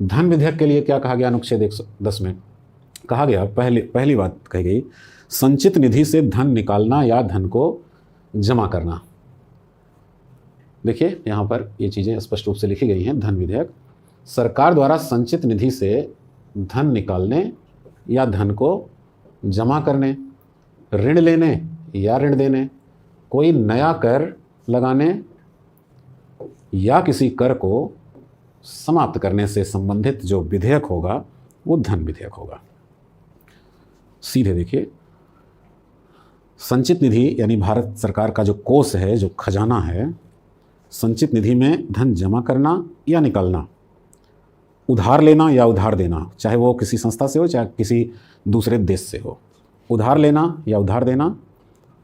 धन विधेयक के लिए क्या कहा गया अनुच्छेद 110 में? कहा गया, पहली बात कही गई, संचित निधि से धन निकालना या धन को जमा करना। देखिए यहाँ पर ये चीज़ें स्पष्ट रूप से लिखी गई हैं। धन विधेयक सरकार द्वारा संचित निधि से धन निकालने या धन को जमा करने, ऋण लेने या ऋण देने, कोई नया कर लगाने या किसी कर को समाप्त करने से संबंधित जो विधेयक होगा वो धन विधेयक होगा। सीधे देखिए, संचित निधि यानी भारत सरकार का जो कोष है, जो खजाना है, संचित निधि में धन जमा करना या निकालना, उधार लेना या उधार देना, चाहे वो किसी संस्था से हो चाहे किसी दूसरे देश से हो, उधार लेना या उधार देना,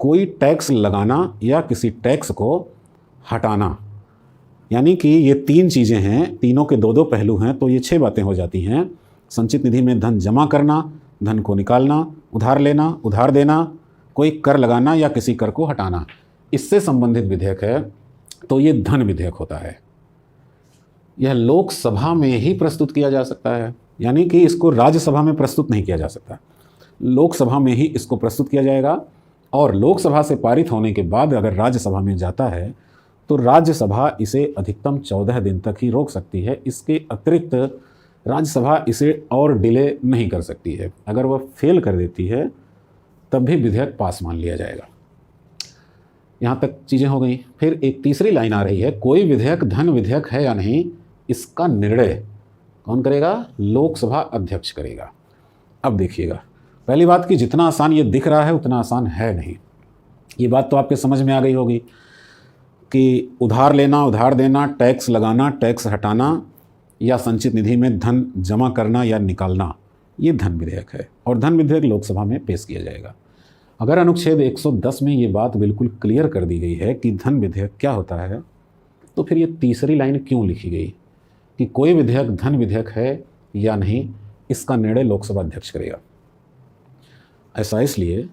कोई टैक्स लगाना या किसी टैक्स को हटाना। यानी कि ये तीन चीज़ें हैं, तीनों के दो दो पहलू हैं, तो ये 6 बातें हो जाती हैं। संचित निधि में धन जमा करना, धन को निकालना, उधार लेना, उधार देना, कोई कर लगाना या किसी कर को हटाना, इससे संबंधित विधेयक है, तो ये धन विधेयक होता है। यह लोकसभा में ही प्रस्तुत किया जा सकता है, यानी कि इसको राज्यसभा में प्रस्तुत नहीं किया जा सकता। लोकसभा में ही इसको प्रस्तुत किया जाएगा और लोकसभा से पारित होने के बाद अगर राज्यसभा में जाता है तो राज्यसभा इसे अधिकतम 14 दिन तक ही रोक सकती है। इसके अतिरिक्त राज्यसभा इसे और डिले नहीं कर सकती है। अगर वह फेल कर देती है तब भी विधेयक पास मान लिया जाएगा। यहाँ तक चीज़ें हो गई। फिर एक तीसरी लाइन आ रही है, कोई विधेयक धन विधेयक है या नहीं, इसका निर्णय कौन करेगा? लोकसभा अध्यक्ष करेगा। अब देखिएगा, पहली बात कि जितना आसान ये दिख रहा है उतना आसान है नहीं। ये बात तो आपके समझ में आ गई होगी कि उधार लेना, उधार देना, टैक्स लगाना, टैक्स हटाना या संचित निधि में धन जमा करना या निकालना, ये धन विधेयक है और धन विधेयक लोकसभा में पेश किया जाएगा। अगर अनुच्छेद 110 में ये बात बिल्कुल क्लियर कर दी गई है कि धन विधेयक क्या होता है, तो फिर ये तीसरी लाइन क्यों लिखी गई कि कोई विधेयक धन विधेयक है या नहीं, इसका निर्णय लोकसभा अध्यक्ष करेगा? ऐसा इसलिए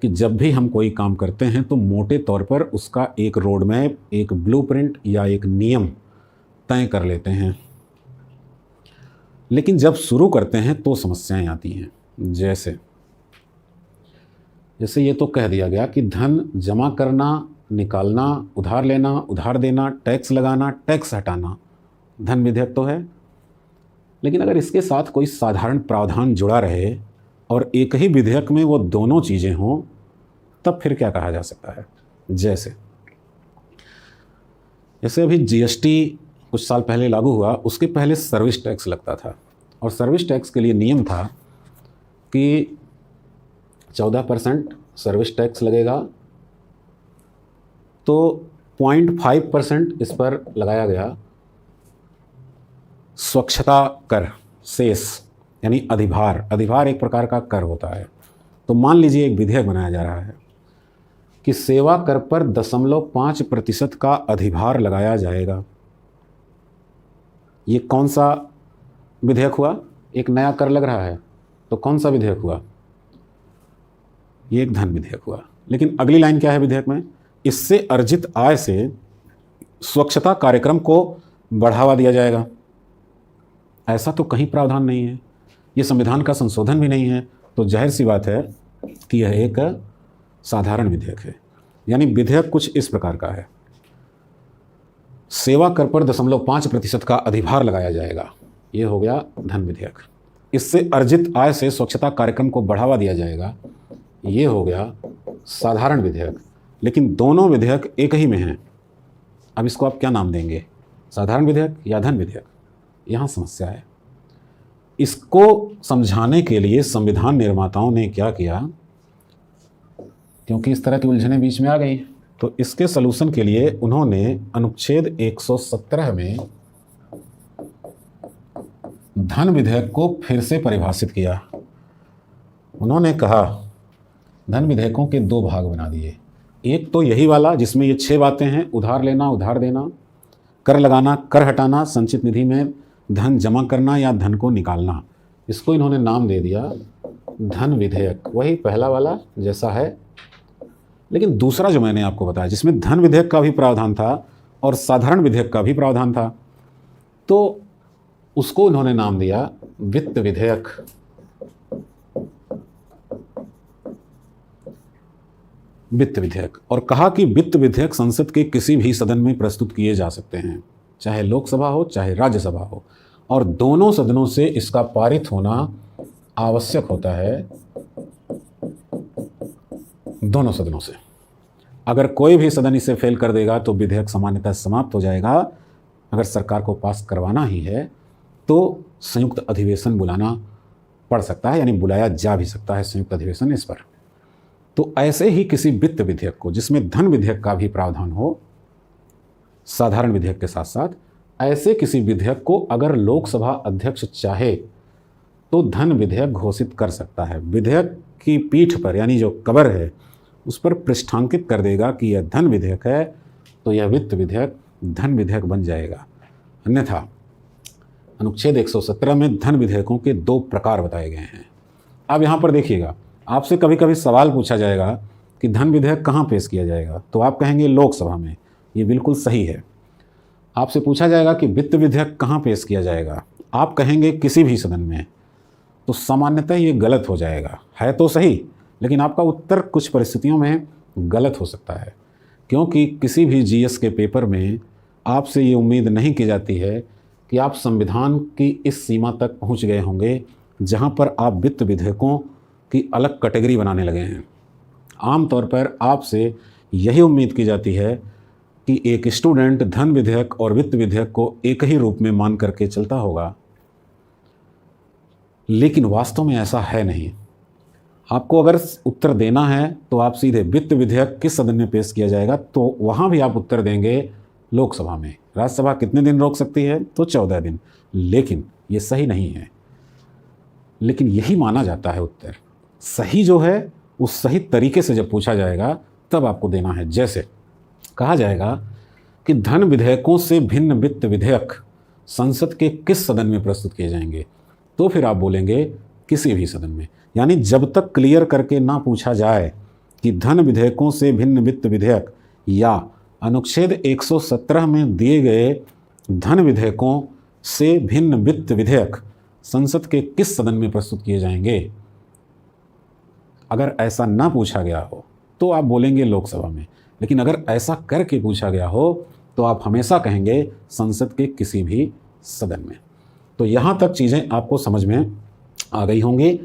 कि जब भी हम कोई काम करते हैं तो मोटे तौर पर उसका एक रोड मैप, एक ब्लूप्रिंट या एक नियम तय कर लेते हैं, लेकिन जब शुरू करते हैं तो समस्याएं आती हैं। जैसे ये तो कह दिया गया कि धन जमा करना, निकालना, उधार लेना, उधार देना, टैक्स लगाना, टैक्स हटाना धन विधेयक तो है, लेकिन अगर इसके साथ कोई साधारण प्रावधान जुड़ा रहे और एक ही विधेयक में वो दोनों चीज़ें हों, तब फिर क्या कहा जा सकता है? जैसे अभी जीएसटी कुछ साल पहले लागू हुआ, उसके पहले सर्विस टैक्स लगता था और सर्विस टैक्स के लिए नियम था कि 14% सर्विस टैक्स लगेगा, तो 0.5% इस पर लगाया गया स्वच्छता कर, सेस यानी अधिभार। अधिभार एक प्रकार का कर होता है। तो मान लीजिए एक विधेयक बनाया जा रहा है कि सेवा कर पर 0.5% का अधिभार लगाया जाएगा। ये कौन सा विधेयक हुआ? एक नया कर लग रहा है, तो कौन सा विधेयक हुआ? ये एक धन विधेयक हुआ। लेकिन अगली लाइन क्या है विधेयक में? इससे अर्जित आय से स्वच्छता कार्यक्रम को बढ़ावा दिया जाएगा। ऐसा तो कहीं प्रावधान नहीं है, ये संविधान का संशोधन भी नहीं है, तो जाहिर सी बात है कि यह एक साधारण विधेयक है। यानी विधेयक कुछ इस प्रकार का है, सेवा कर पर 0.5% का अधिभार लगाया जाएगा, ये हो गया धन विधेयक। इससे अर्जित आय से स्वच्छता कार्यक्रम को बढ़ावा दिया जाएगा, ये हो गया साधारण विधेयक। लेकिन दोनों विधेयक एक ही में हैं। अब इसको आप क्या नाम देंगे? साधारण विधेयक या धन विधेयक? यहाँ समस्या है। इसको समझाने के लिए संविधान निर्माताओं ने क्या किया, क्योंकि इस तरह की उलझनें बीच में आ गई, तो इसके सलूशन के लिए उन्होंने अनुच्छेद 117 में धन विधेयक को फिर से परिभाषित किया। उन्होंने कहा धन विधेयकों के 2 भाग बना दिए। एक तो यही वाला जिसमें ये 6 बातें हैं, उधार लेना, उधार देना, कर लगाना, कर हटाना, संचित निधि में धन जमा करना या धन को निकालना। इसको इन्होंने नाम दे दिया धन विधेयक, वही पहला वाला जैसा है। लेकिन दूसरा जो मैंने आपको बताया जिसमें धन विधेयक का भी प्रावधान था और साधारण विधेयक का भी प्रावधान था, तो उसको उन्होंने नाम दिया वित्त विधेयक। वित्त विधेयक, और कहा कि वित्त विधेयक संसद के किसी भी सदन में प्रस्तुत किए जा सकते हैं, चाहे लोकसभा हो चाहे राज्यसभा हो, और दोनों सदनों से इसका पारित होना आवश्यक होता है, दोनों सदनों से। अगर कोई भी सदन इसे फेल कर देगा तो विधेयक सामान्यतः समाप्त हो जाएगा। अगर सरकार को पास करवाना ही है तो संयुक्त अधिवेशन बुलाना पड़ सकता है, यानी बुलाया जा भी सकता है संयुक्त अधिवेशन इस पर। तो ऐसे ही किसी वित्त विधेयक को, जिसमें धन विधेयक का भी प्रावधान हो साधारण विधेयक के साथ साथ, ऐसे किसी विधेयक को अगर लोकसभा अध्यक्ष चाहे तो धन विधेयक घोषित कर सकता है। विधेयक की पीठ पर, यानी जो कवर है उस पर पृष्ठांकित कर देगा कि यह धन विधेयक है, तो यह वित्त विधेयक धन विधेयक बन जाएगा। अन्यथा अनुच्छेद 117 में धन विधेयकों के 2 प्रकार बताए गए हैं। अब यहाँ पर देखिएगा, आपसे कभी कभी सवाल पूछा जाएगा कि धन विधेयक कहाँ पेश किया जाएगा, तो आप कहेंगे लोकसभा में। ये बिल्कुल सही है। आपसे पूछा जाएगा कि वित्त विधेयक कहाँ पेश किया जाएगा, आप कहेंगे किसी भी सदन में, तो सामान्यतः ये गलत हो जाएगा। है तो सही, लेकिन आपका उत्तर कुछ परिस्थितियों में गलत हो सकता है, क्योंकि किसी भी जीएस के पेपर में आपसे ये उम्मीद नहीं की जाती है कि आप संविधान की इस सीमा तक पहुंच गए होंगे जहां पर आप वित्त विधेयकों की अलग कैटेगरी बनाने लगे हैं। आमतौर पर आपसे यही उम्मीद की जाती है कि एक स्टूडेंट धन विधेयक और वित्त विधेयक को एक ही रूप में मान करके चलता होगा, लेकिन वास्तव में ऐसा है नहीं। आपको अगर उत्तर देना है तो आप सीधे वित्त विधेयक किस सदन में पेश किया जाएगा, तो वहाँ भी आप उत्तर देंगे लोकसभा में। राज्यसभा कितने दिन रोक सकती है, तो 14 दिन। लेकिन ये सही नहीं है, लेकिन यही माना जाता है। उत्तर सही जो है उस सही तरीके से जब पूछा जाएगा तब आपको देना है। जैसे कहा जाएगा कि धन विधेयकों से भिन्न वित्त विधेयक संसद के किस सदन में प्रस्तुत किए जाएंगे, तो फिर आप बोलेंगे किसी भी सदन में। यानी जब तक क्लियर करके ना पूछा जाए कि धन विधेयकों से भिन्न वित्त विधेयक या अनुच्छेद 117 में दिए गए धन विधेयकों से भिन्न वित्त विधेयक संसद के किस सदन में प्रस्तुत किए जाएंगे, अगर ऐसा ना पूछा गया हो तो आप बोलेंगे लोकसभा में। लेकिन अगर ऐसा करके पूछा गया हो तो आप हमेशा कहेंगे संसद के किसी भी सदन में। तो यहाँ तक चीज़ें आपको समझ में आ गई होंगी।